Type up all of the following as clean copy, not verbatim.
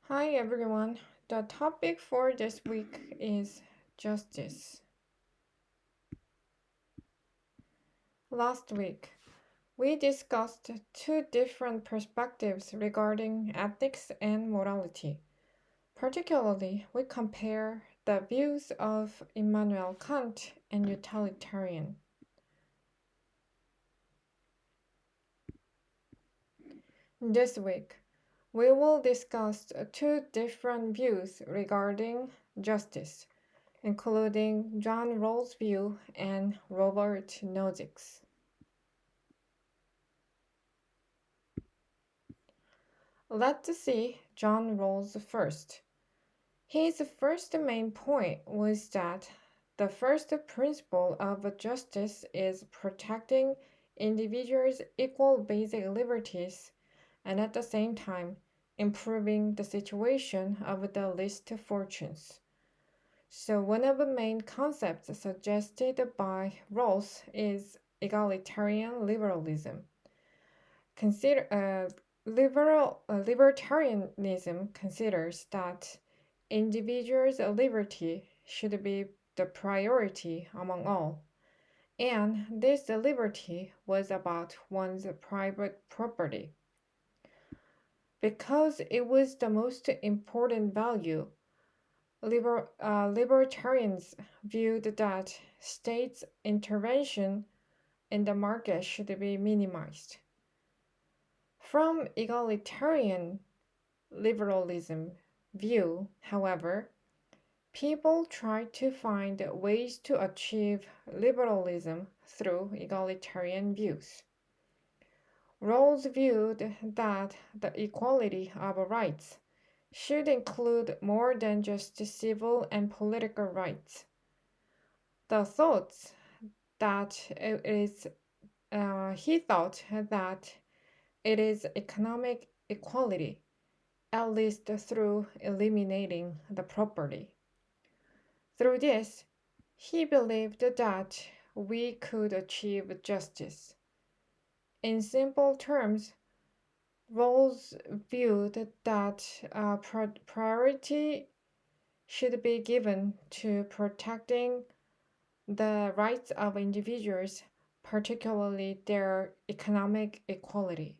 Hi everyone. The topic for this week is justice. Last week, we discussed two different perspectives regarding ethics and morality. Particularly, we compare the views of Immanuel Kant and utilitarian. This week, we will discuss two different views regarding justice, including John Rawls' view and Robert Nozick's. Let's see John Rawls first. His first main point was that the first principle of justice is protecting individuals' equal basic liberties and at the same time improving the situation of the least fortunes. So, one of the main concepts suggested by Rawls is egalitarian liberalism. Consider libertarianism considers that individuals' liberty should be the priority among all, and this liberty was about one's private property. Because it was the most important value, libertarians viewed that states' intervention in the market should be minimized. From egalitarian liberalism view, however, people try to find ways to achieve liberalism through egalitarian views. Rawls viewed that the equality of rights should include more than just civil and political rights. The thoughts that it is he thought that it is economic equality, at least through eliminating the property. Through this, he believed that we could achieve justice. In simple terms, Rawls viewed that priority should be given to protecting the rights of individuals, particularly their economic equality.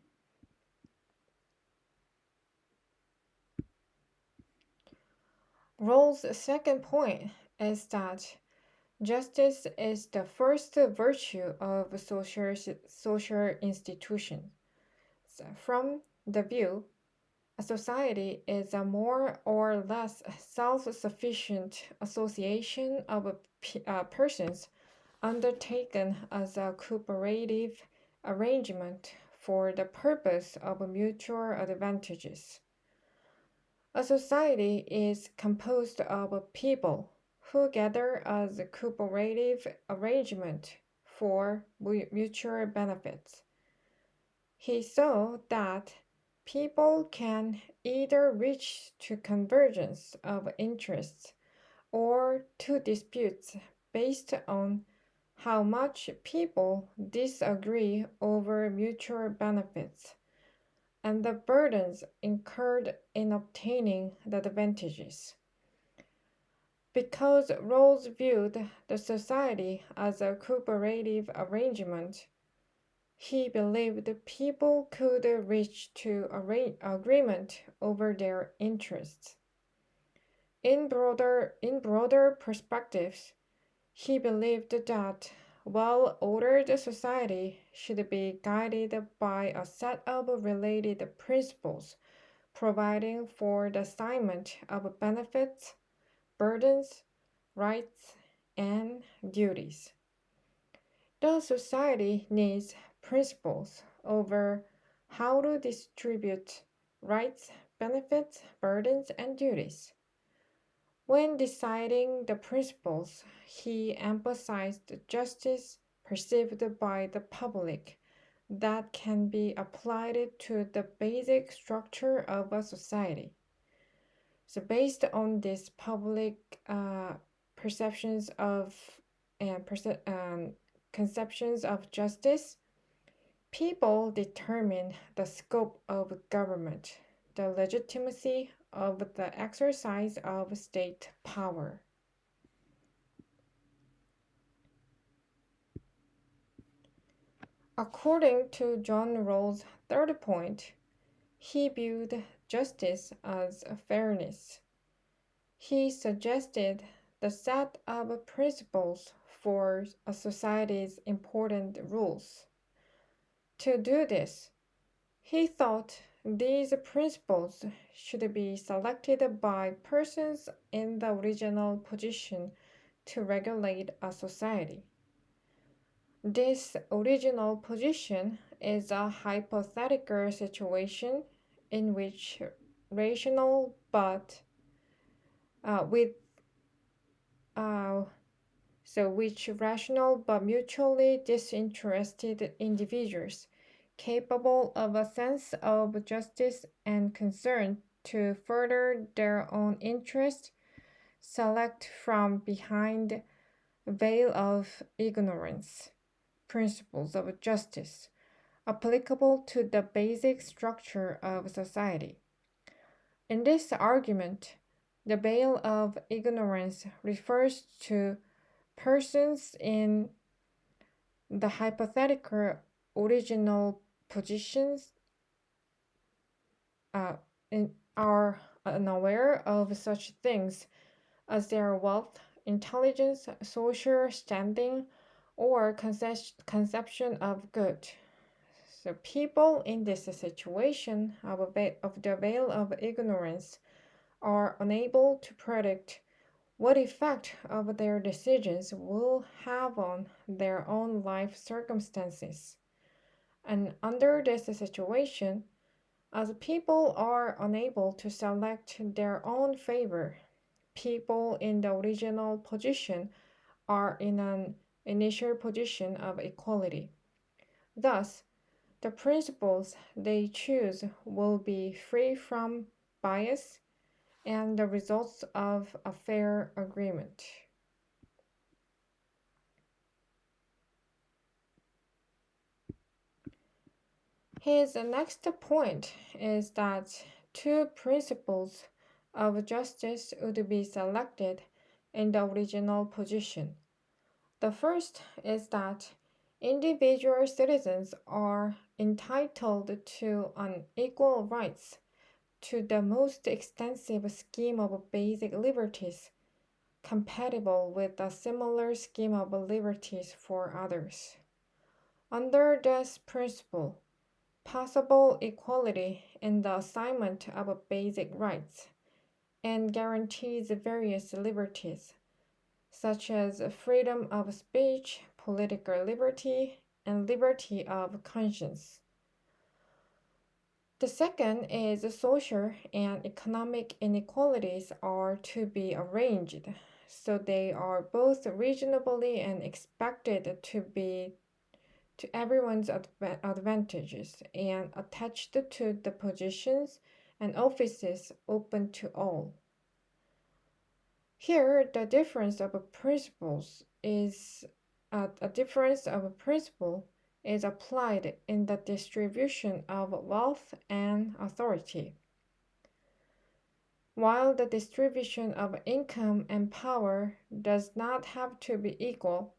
Rawls' second point is that justice is the first virtue of social institutions. So from the view, a society is a more or less self sufficient association of persons undertaken as a cooperative arrangement for the purpose of mutual advantages. A society is composed of people who gather as a cooperative arrangement for mutual benefits. He saw that people can either reach to convergence of interests or to disputes based on how much people disagree over mutual benefits and the burdens incurred in obtaining the advantages. Because Rawls viewed the society as a cooperative arrangement, he believed people could reach to agreement over their interests. In broader perspectives, he believed that well-ordered society should be guided by a set of related principles, providing for the assignment of benefits, burdens, rights, and duties. The society needs principles over how to distribute rights, benefits, burdens, and duties. When deciding the principles, he emphasized justice perceived by the public that can be applied to the basic structure of a society. So, based on these public perceptions of and conceptions of justice, people determine the scope of government the legitimacy of the exercise of state power. According to John Rawls' third point, he viewed justice as fairness. He suggested the set of principles for a society's important rules. To do this, he thought these principles should be selected by persons in the original position to regulate a society. This original position is a hypothetical situation in which rational but with uh, which rational but mutually disinterested individuals capable of a sense of justice and concern to further their own interest select from behind a veil of ignorance principles of justice applicable to the basic structure of society. In this argument, the veil of ignorance refers to persons in the hypothetical original positions uh, are unaware of such things as their wealth, intelligence, social standing, or conception of good. So, people in this situation of the veil of ignorance are unable to predict what effect of their decisions will have on their own life circumstances. And under this situation, as people are unable to select their own favor, people in the original position are in an initial position of equality. Thus, the principles they choose will be free from bias and the results of a fair agreement. His next point is that two principles of justice would be selected in the original position. The first is that individual citizens are entitled to unequal rights to the most extensive scheme of basic liberties compatible with a similar scheme of liberties for others. Under this principle, possible equality in the assignment of basic rights and guarantees various liberties, such as freedom of speech, political liberty, and liberty of conscience. The second is social and economic inequalities are to be arranged so they are both reasonably and expected to be to everyone's advantages and attached to the positions and offices open to all. Here, the difference of principles is a difference of principle is applied in the distribution of wealth and authority. While the distribution of income and power does not have to be equal,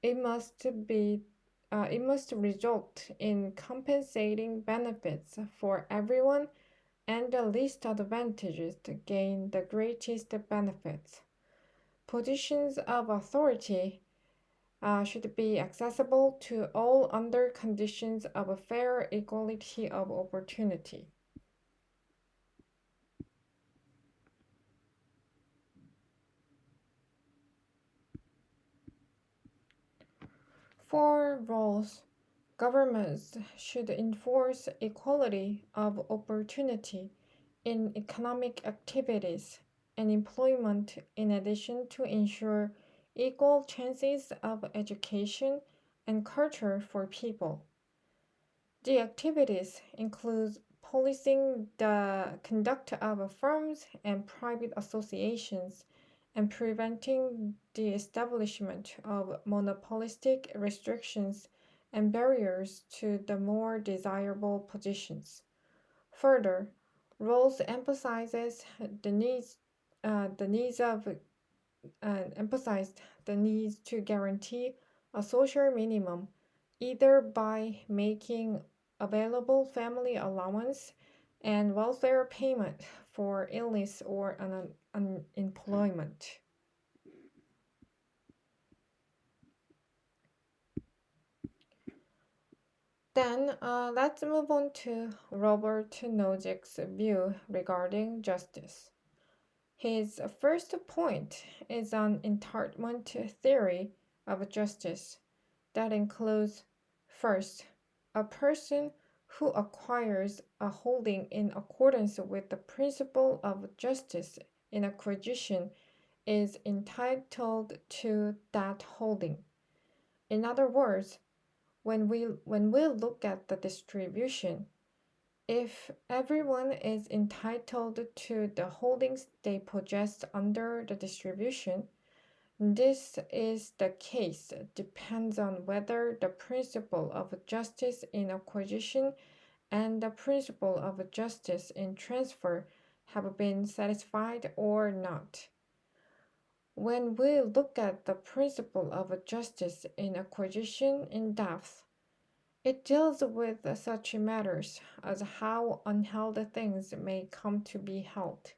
it must be it must result in compensating benefits for everyone and the least advantaged to gain the greatest benefits. Positions of authority should be accessible to all under conditions of a fair equality of opportunity. For roles, governments should enforce equality of opportunity in economic activities and employment in addition to ensure equal chances of education and culture for people. The activities include policing the conduct of firms and private associations and preventing the establishment of monopolistic restrictions and barriers to the more desirable positions. Further, Rawls emphasizes the needs, the needs of emphasized the need to guarantee a social minimum, either by making available family allowance and welfare payment for illness or unemployment. Then let's move on to Robert Nozick's view regarding justice. His first point is an entitlement theory of justice that includes first, a person who acquires a holding in accordance with the principle of justice in acquisition is entitled to that holding. In other words, when we look at the distribution, if everyone is entitled to the holdings they possess under the distribution, this is the case depends on whether the principle of justice in acquisition and the principle of justice in transfer have been satisfied or not. When we look at the principle of justice in acquisition in depth, it deals with such matters as how unheld things may come to be held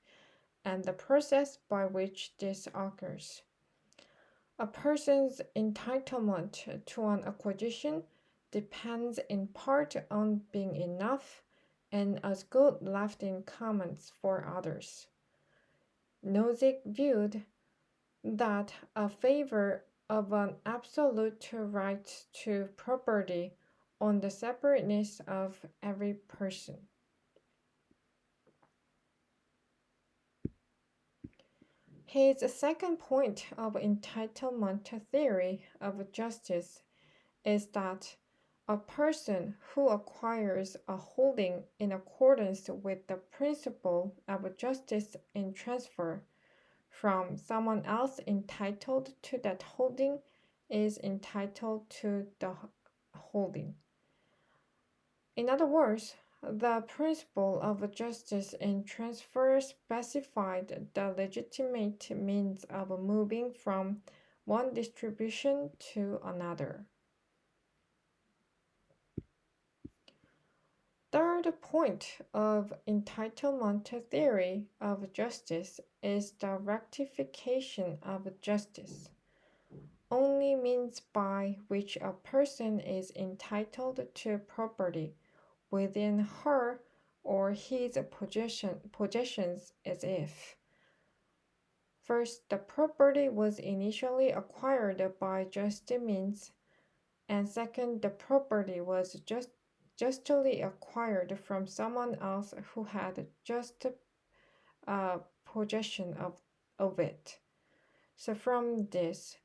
and the process by which this occurs. A person's entitlement to an acquisition depends in part on being enough and as good left in comments for others. Nozick viewed that a favor of an absolute right to property on the separateness of every person. His second point of entitlement theory of justice is that a person who acquires a holding in accordance with the principle of justice in transfer from someone else entitled to that holding is entitled to the holding. In other words, the principle of justice in transfer specified the legitimate means of moving from one distribution to another. Third point of entitlement theory of justice is the rectification of justice, only means by which a person is entitled to property within her or his possessions as if first the property was initially acquired by just means, and second the property was justly acquired from someone else who had just possession of it. So from this,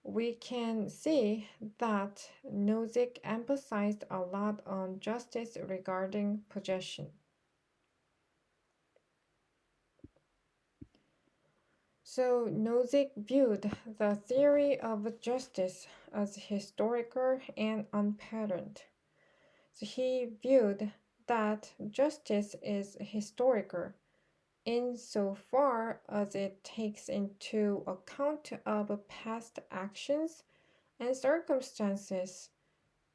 we can see that Nozick emphasized a lot on justice regarding possession. So Nozick viewed the theory of justice as historical and unpatterned. So he viewed that justice is historical insofar as it takes into account of past actions and circumstances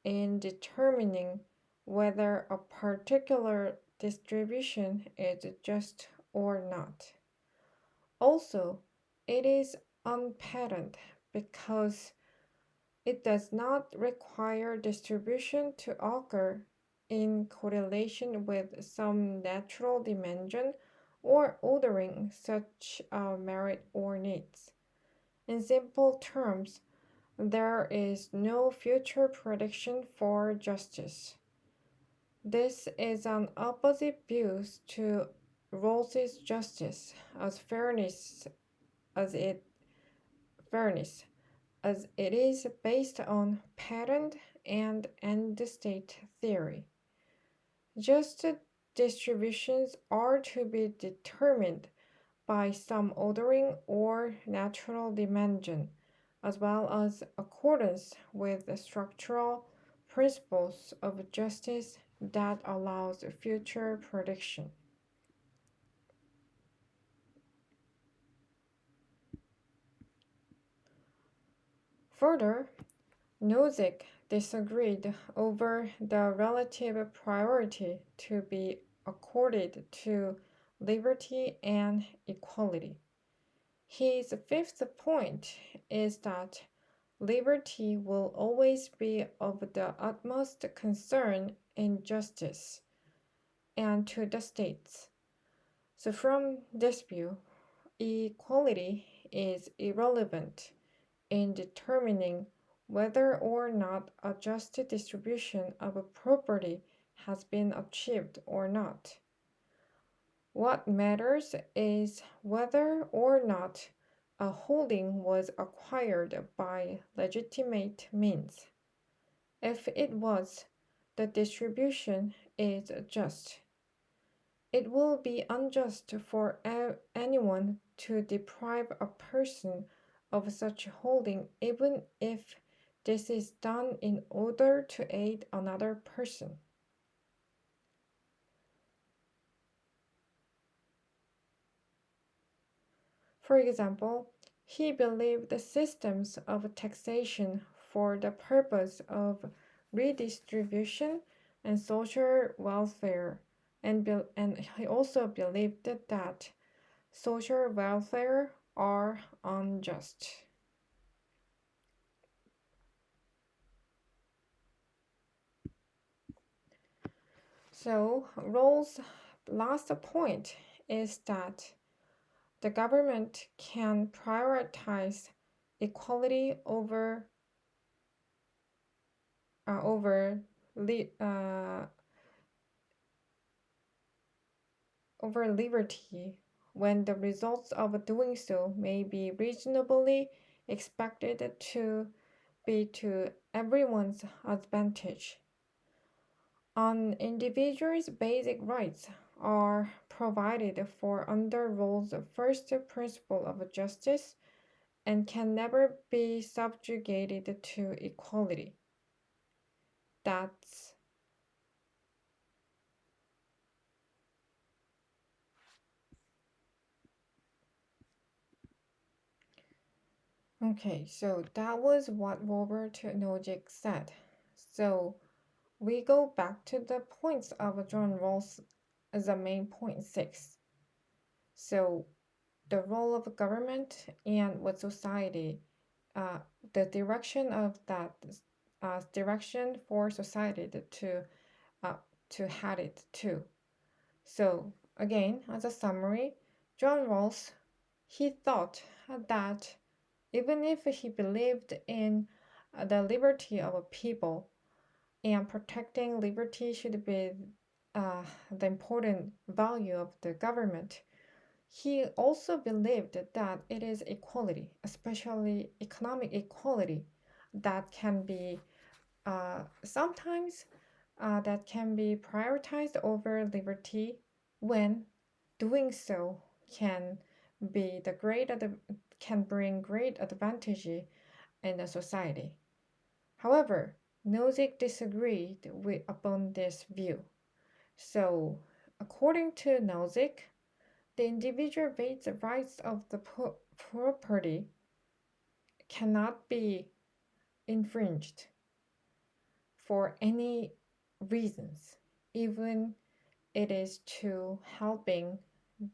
in determining whether a particular distribution is just or not. Also, it is unpatterned because it does not require distribution to occur in correlation with some natural dimension or ordering such merit or needs. In simple terms, there is no future prediction for justice. This is an opposite view to Rawls's justice as it fairness as it is based on pattern and end state theory. Just distributions are to be determined by some ordering or natural dimension, as well as accordance with the structural principles of justice that allows future prediction. Further, Nozick disagreed over the relative priority to be accorded to liberty and equality. His fifth point is that liberty will always be of the utmost concern in justice and to the states. So, from this view, equality is irrelevant in determining whether or not a just distribution of property has been achieved or not. What matters is whether or not a holding was acquired by legitimate means. If it was, the distribution is just. It will be unjust for anyone to deprive a person of such holding, even if this is done in order to aid another person. For example, he believed the systems of taxation for the purpose of redistribution and social welfare, and he also believed that social welfare are unjust. So, Rawls' last point is that the government can prioritize equality over li- uh, over liberty when the results of doing so may be reasonably expected to be to everyone's advantage. An individual's basic rights are provided for under Rawls' first principle of justice and can never be subjugated to equality. That's okay, so that was what Robert Nozick said. So we go back to the points of John Rawls as the main point six. So the role of government and what society, uh, the direction of that direction for society uh, to head it to. So again, as a summary, John Rawls he thought that even if he believed in the liberty of a people and protecting liberty should be the important value of the government, he also believed that it is equality, especially economic equality, that can be sometimes that can be prioritized over liberty when doing so can be the can bring great advantage in the society. However, Nozick disagreed upon this view. So, according to Nozick, the individual rights of the property cannot be infringed for any reasons, even it is to helping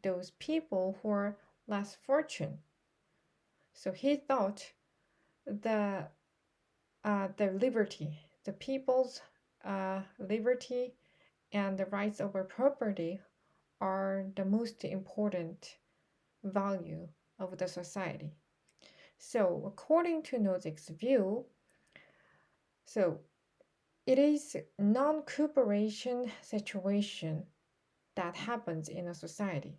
those people who are less fortunate. So he thought the the liberty, the people's liberty and the rights over property are the most important value of the society. So according to Nozick's view, so it is non-cooperation situation that happens in a society.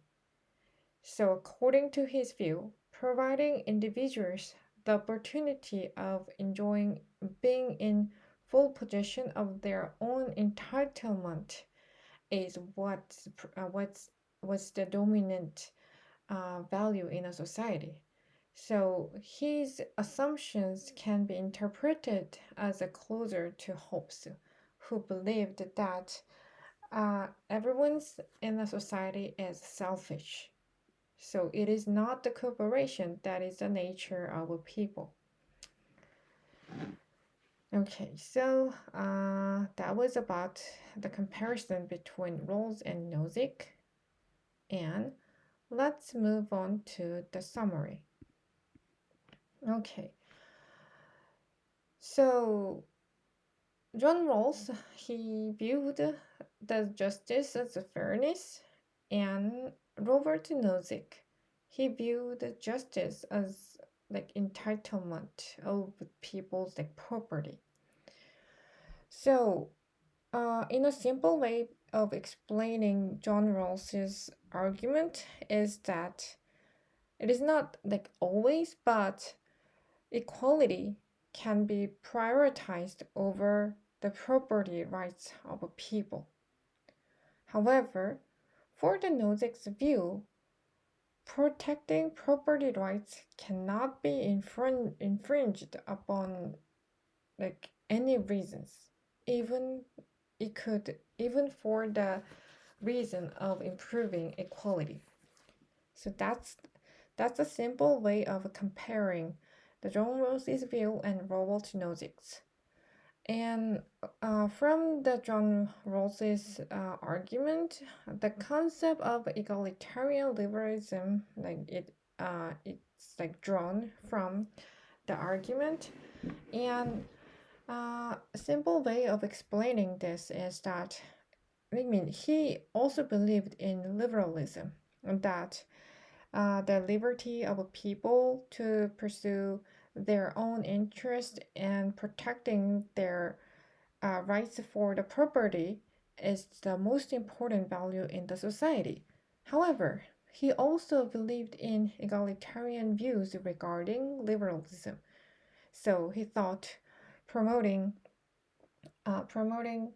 So according to his view, providing individuals the opportunity of enjoying being in full possession of their own entitlement is what's the dominant value in a society. So his assumptions can be interpreted as a closer to Hobbes, who believed that everyone's in a society is selfish. So it is not the cooperation that is the nature of a people. Okay, so that was about the comparison between Rawls and Nozick, and let's move on to the summary. Okay, so John Rawls, he viewed the justice as a fairness, and Robert Nozick, he viewed justice as like entitlement of people's like property. So, in a simple way of explaining John Rawls's argument is that it is not like always, but equality can be prioritized over the property rights of a people. However, for the Nozick's view, protecting property rights cannot be infringed upon like any reasons, even it could even for the reason of improving equality. So that's a simple way of comparing the John Rawls's view and Robert Nozick's. And from the John Rawls's argument, the concept of egalitarian liberalism, it's like drawn from the argument. And a simple way of explaining this is that I mean he also believed in liberalism, and that the liberty of a people to pursue their own interest and protecting their rights for the property is the most important value in the society. However, he also believed in egalitarian views regarding liberalism. So he thought promoting promoting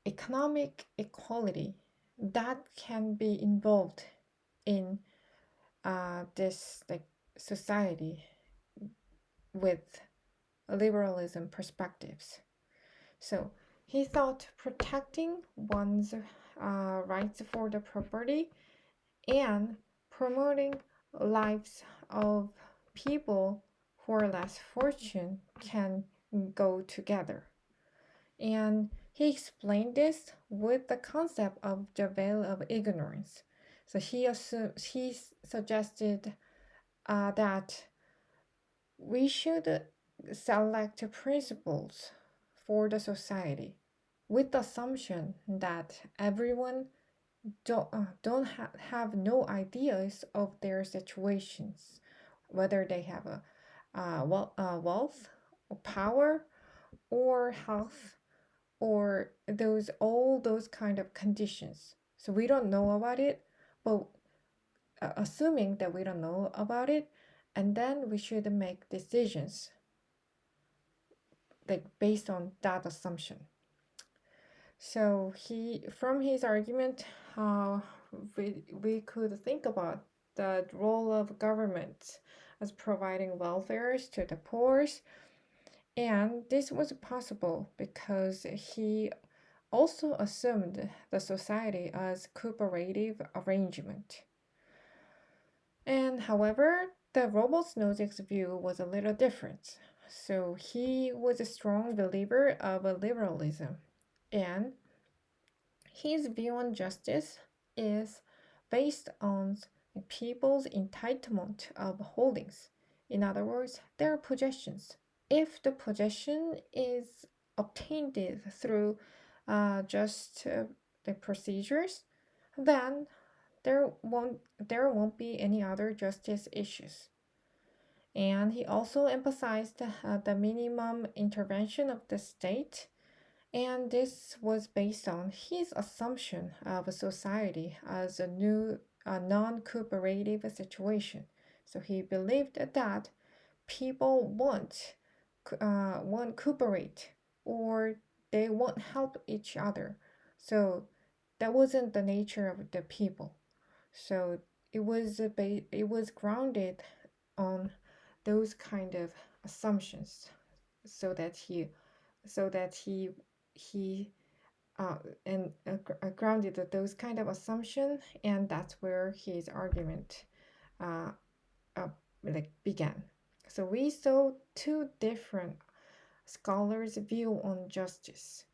economic equality that can be involved in this like society with liberalism perspectives. So he thought protecting one's rights for the property and promoting lives of people who are less fortunate can go together. And he explained this with the concept of the veil of ignorance. So he suggested that we should select principles for the society with the assumption that everyone don't have no ideas of their situations, whether they have wealth or power or health or those all those kind of conditions. So we don't know about it, but assuming that we don't know about it, and then we should make decisions like based on that assumption. So he, from his argument, uh, we could think about the role of government as providing welfares to the poor, and this was possible because he also assumed the society as cooperative arrangement. And however, the Robles Nozick's view was a little different. So he was a strong believer of a liberalism, and his view on justice is based on people's entitlement of holdings. In other words, their possessions. If the possession is obtained through just the procedures, then there won't be any other justice issues. And he also emphasized the minimum intervention of the state, and this was based on his assumption of a society as a new non-cooperative situation. So he believed that people won't cooperate, or they won't help each other. So that wasn't the nature of the people. So it was grounded on those kind of assumptions, so that so that he uh, and grounded those kind of assumption, and that's where his argument uh, uh, like began. So we saw two different scholars' view on justice.